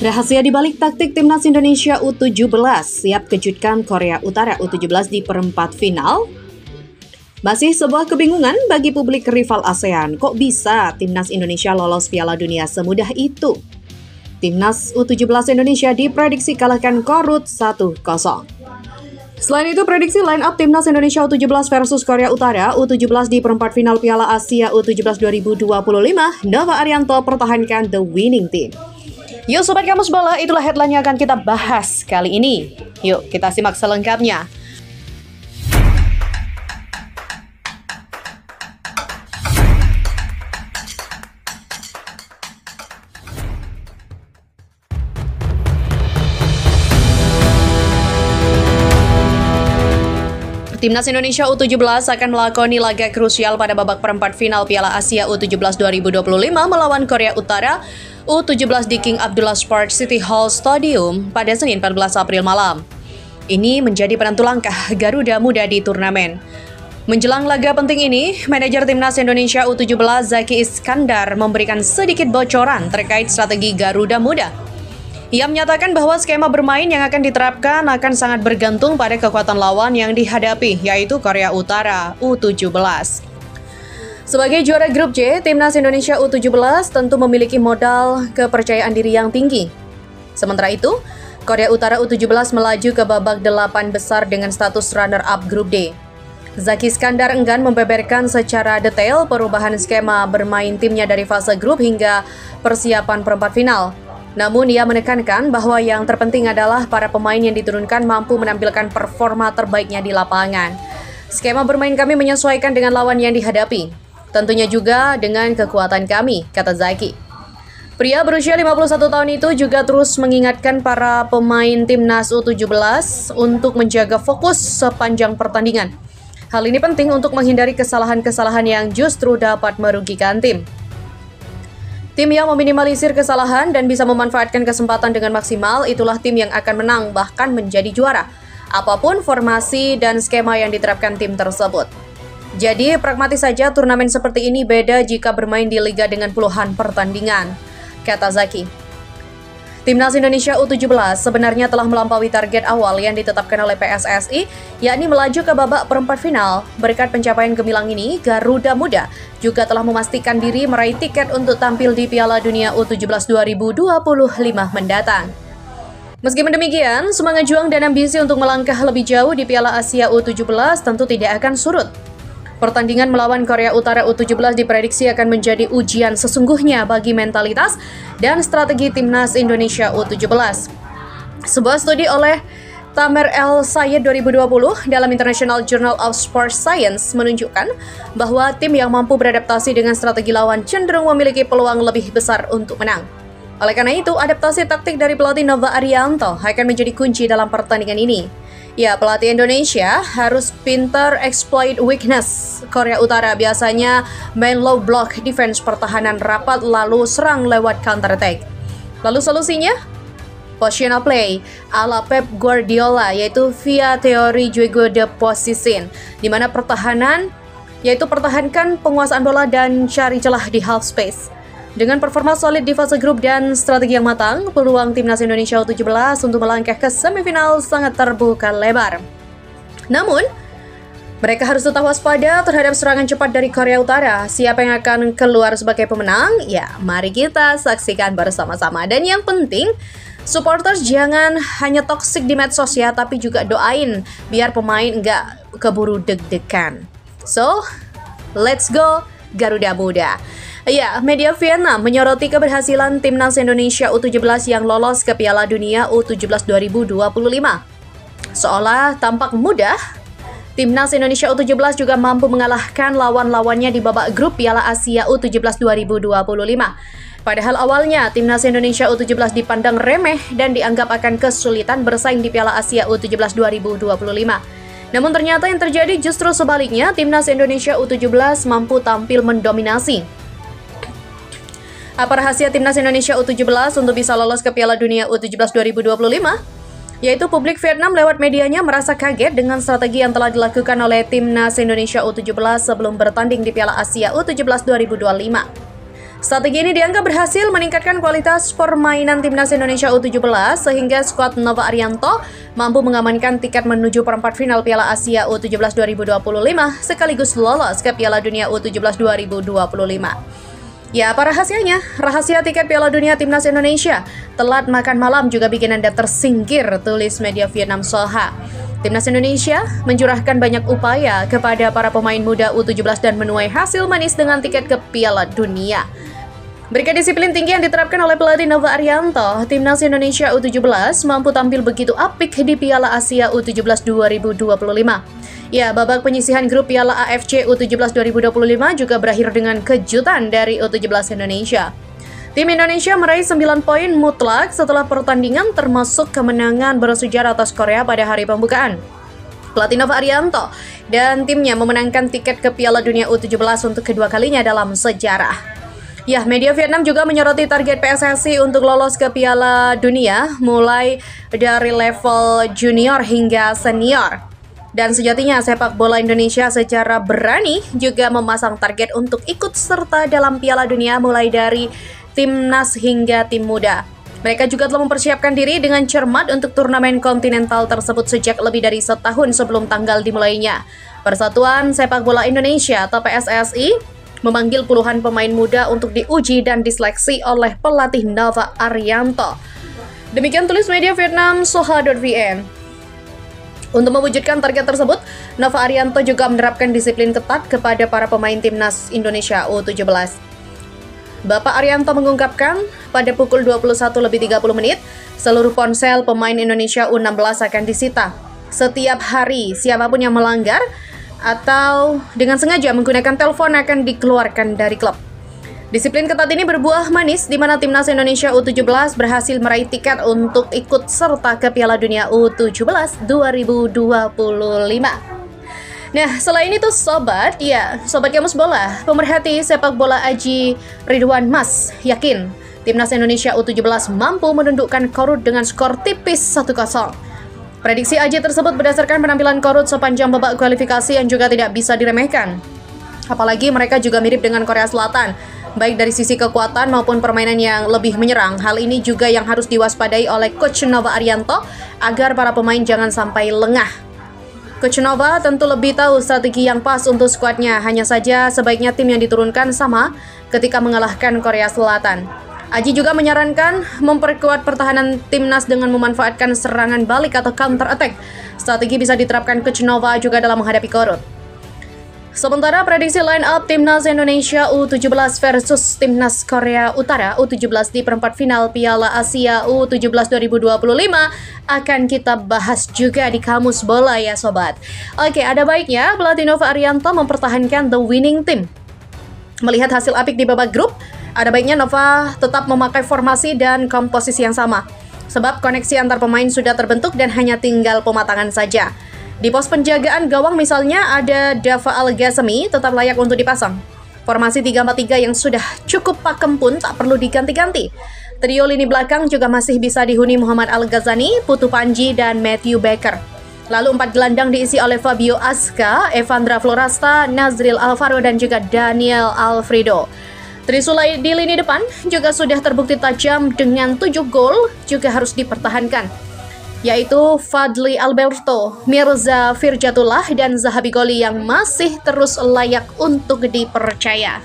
Rahasia dibalik taktik Timnas Indonesia U17 siap kejutkan Korea Utara U17 di perempat final? Masih sebuah kebingungan bagi publik rival ASEAN. Kok bisa Timnas Indonesia lolos Piala Dunia semudah itu? Timnas U17 Indonesia diprediksi kalahkan Korut 1-0. Selain itu, prediksi line up Timnas Indonesia U17 versus Korea Utara U17 di perempat final Piala Asia U17 2025, Nova Arianto pertahankan the winning team. Yuk Sobat Kamus Bola, itulah headline yang akan kita bahas kali ini. Yuk kita simak selengkapnya. Timnas Indonesia U17 akan melakoni laga krusial pada babak perempat final Piala Asia U17 2025 melawan Korea Utara U17 di King Abdullah Sports City Hall Stadium pada Senin 14 April malam. Ini menjadi penentu langkah Garuda Muda di turnamen. Menjelang laga penting ini, manajer Timnas Indonesia U17 Zaki Iskandar memberikan sedikit bocoran terkait strategi Garuda Muda. Ia menyatakan bahwa skema bermain yang akan diterapkan akan sangat bergantung pada kekuatan lawan yang dihadapi, yaitu Korea Utara U17. Sebagai juara grup J, Timnas Indonesia U17 tentu memiliki modal kepercayaan diri yang tinggi. Sementara itu, Korea Utara U17 melaju ke babak 8 besar dengan status runner-up grup D. Zaki Iskandar enggan membeberkan secara detail perubahan skema bermain timnya dari fase grup hingga persiapan perempat final. Namun ia menekankan bahwa yang terpenting adalah para pemain yang diturunkan mampu menampilkan performa terbaiknya di lapangan. Skema bermain kami menyesuaikan dengan lawan yang dihadapi. Tentunya juga dengan kekuatan kami, kata Zaki. Pria berusia 51 tahun itu juga terus mengingatkan para pemain Timnas U17 untuk menjaga fokus sepanjang pertandingan. Hal ini penting untuk menghindari kesalahan-kesalahan yang justru dapat merugikan tim. Tim yang meminimalisir kesalahan dan bisa memanfaatkan kesempatan dengan maksimal, itulah tim yang akan menang bahkan menjadi juara. Apapun formasi dan skema yang diterapkan tim tersebut. Jadi pragmatis saja turnamen seperti ini beda jika bermain di liga dengan puluhan pertandingan, kata Zaki. Timnas Indonesia U17 sebenarnya telah melampaui target awal yang ditetapkan oleh PSSI, yakni melaju ke babak perempat final. Berkat pencapaian gemilang ini, Garuda Muda juga telah memastikan diri meraih tiket untuk tampil di Piala Dunia U17 2025 mendatang. Meskipun demikian, semangat juang dan ambisi untuk melangkah lebih jauh di Piala Asia U17 tentu tidak akan surut. Pertandingan melawan Korea Utara U17 diprediksi akan menjadi ujian sesungguhnya bagi mentalitas dan strategi Timnas Indonesia U17. Sebuah studi oleh Tamer El Sayed 2020 dalam International Journal of Sports Science menunjukkan bahwa tim yang mampu beradaptasi dengan strategi lawan cenderung memiliki peluang lebih besar untuk menang. Oleh karena itu, adaptasi taktik dari pelatih Nova Arianto akan menjadi kunci dalam pertandingan ini. Ya, pelatih Indonesia harus pintar exploit weakness. Korea Utara biasanya main low block defense pertahanan rapat lalu serang lewat counter attack. Lalu solusinya? Positional play ala Pep Guardiola, yaitu via teori juego de position, di mana pertahanan yaitu pertahankan penguasaan bola dan cari celah di half space. Dengan performa solid di fase grup dan strategi yang matang, peluang Timnas Indonesia U17 untuk melangkah ke semifinal sangat terbuka lebar. Namun, mereka harus tetap waspada terhadap serangan cepat dari Korea Utara. Siapa yang akan keluar sebagai pemenang? Ya, mari kita saksikan bersama-sama. Dan yang penting, supporters jangan hanya toksik di medsos ya, tapi juga doain biar pemain nggak keburu deg-degan. So, let's go Garuda Muda. Ya, media Vietnam menyoroti keberhasilan Timnas Indonesia U17 yang lolos ke Piala Dunia U17 2025. Seolah tampak mudah, Timnas Indonesia U17 juga mampu mengalahkan lawan-lawannya di babak grup Piala Asia U17 2025. Padahal awalnya Timnas Indonesia U17 dipandang remeh dan dianggap akan kesulitan bersaing di Piala Asia U17 2025. Namun ternyata yang terjadi justru sebaliknya, Timnas Indonesia U17 mampu tampil mendominasi. Apa rahasia Timnas Indonesia U17 untuk bisa lolos ke Piala Dunia U17 2025? Yaitu publik Vietnam lewat medianya merasa kaget dengan strategi yang telah dilakukan oleh Timnas Indonesia U17 sebelum bertanding di Piala Asia U17 2025. Strategi ini dianggap berhasil meningkatkan kualitas permainan Timnas Indonesia U17 sehingga skuad Nova Arianto mampu mengamankan tiket menuju perempat final Piala Asia U17 2025 sekaligus lolos ke Piala Dunia U17 2025. Ya, apa rahasianya? Rahasia tiket Piala Dunia Timnas Indonesia. Telat makan malam juga bikin Anda tersingkir, tulis media Vietnam Soha. Timnas Indonesia mencurahkan banyak upaya kepada para pemain muda U17 dan menuai hasil manis dengan tiket ke Piala Dunia. Berkat disiplin tinggi yang diterapkan oleh pelatih Nova Arianto, Timnas Indonesia U17 mampu tampil begitu apik di Piala Asia U17 2025. Ya, babak penyisihan grup Piala AFC U17 2025 juga berakhir dengan kejutan dari U17 Indonesia. Tim Indonesia meraih 9 poin mutlak setelah pertandingan termasuk kemenangan bersejarah atas Korea pada hari pembukaan. Pelatih Nova Arianto dan timnya memenangkan tiket ke Piala Dunia U17 untuk kedua kalinya dalam sejarah. Ya, media Vietnam juga menyoroti target PSSI untuk lolos ke Piala Dunia mulai dari level junior hingga senior. Dan sejatinya sepak bola Indonesia secara berani juga memasang target untuk ikut serta dalam Piala Dunia mulai dari timnas hingga tim muda. Mereka juga telah mempersiapkan diri dengan cermat untuk turnamen kontinental tersebut sejak lebih dari setahun sebelum tanggal dimulainya. Persatuan Sepak Bola Indonesia atau PSSI memanggil puluhan pemain muda untuk diuji dan diseleksi oleh pelatih Nova Arianto. Demikian tulis media Vietnam Soha.vn. Untuk mewujudkan target tersebut, Nova Arianto juga menerapkan disiplin ketat kepada para pemain Timnas Indonesia U17. Bapak Arianto mengungkapkan, pada pukul 21.30 seluruh ponsel pemain Indonesia U16 akan disita. Setiap hari, siapapun yang melanggar atau dengan sengaja menggunakan telepon akan dikeluarkan dari klub. Disiplin ketat ini berbuah manis di mana Timnas Indonesia U17 berhasil meraih tiket untuk ikut serta ke Piala Dunia U17 2025. Nah, selain itu sobat Kamus Bola, pemerhati sepak bola Aji Ridwan Mas yakin Timnas Indonesia U17 mampu menundukkan Korut dengan skor tipis 1-0. Prediksi Aji tersebut berdasarkan penampilan Korut sepanjang babak kualifikasi yang juga tidak bisa diremehkan. Apalagi mereka juga mirip dengan Korea Selatan, baik dari sisi kekuatan maupun permainan yang lebih menyerang. Hal ini juga yang harus diwaspadai oleh Coach Nova Arianto agar para pemain jangan sampai lengah. Coach Nova tentu lebih tahu strategi yang pas untuk skuadnya, hanya saja sebaiknya tim yang diturunkan sama ketika mengalahkan Korea Selatan. Aji juga menyarankan memperkuat pertahanan timnas dengan memanfaatkan serangan balik atau counter attack. Strategi bisa diterapkan Coach Nova juga dalam menghadapi Korut. Sementara prediksi line up Timnas Indonesia U17 versus Timnas Korea Utara U17 di perempat final Piala Asia U17 2025 akan kita bahas juga di Kamus Bola ya sobat. Oke, ada baiknya pelatih Nova Arianto mempertahankan the winning team. Melihat hasil apik di babak grup, ada baiknya Nova tetap memakai formasi dan komposisi yang sama. Sebab koneksi antar pemain sudah terbentuk dan hanya tinggal pematangan saja. Di pos penjagaan gawang misalnya ada Dava Al-Ghazami tetap layak untuk dipasang. Formasi 3-4-3 yang sudah cukup pakem pun tak perlu diganti-ganti. Trio lini belakang juga masih bisa dihuni Muhammad Al-Ghazani, Putu Panji, dan Matthew Baker. Lalu 4 gelandang diisi oleh Fabio Aska, Evandra Florasta, Nazril Alvaro, dan juga Daniel Alfredo. Trisula di lini depan juga sudah terbukti tajam dengan 7 gol juga harus dipertahankan, yaitu Fadli Alberto, Mirza Firjatullah, dan Zahabi Goli yang masih terus layak untuk dipercaya.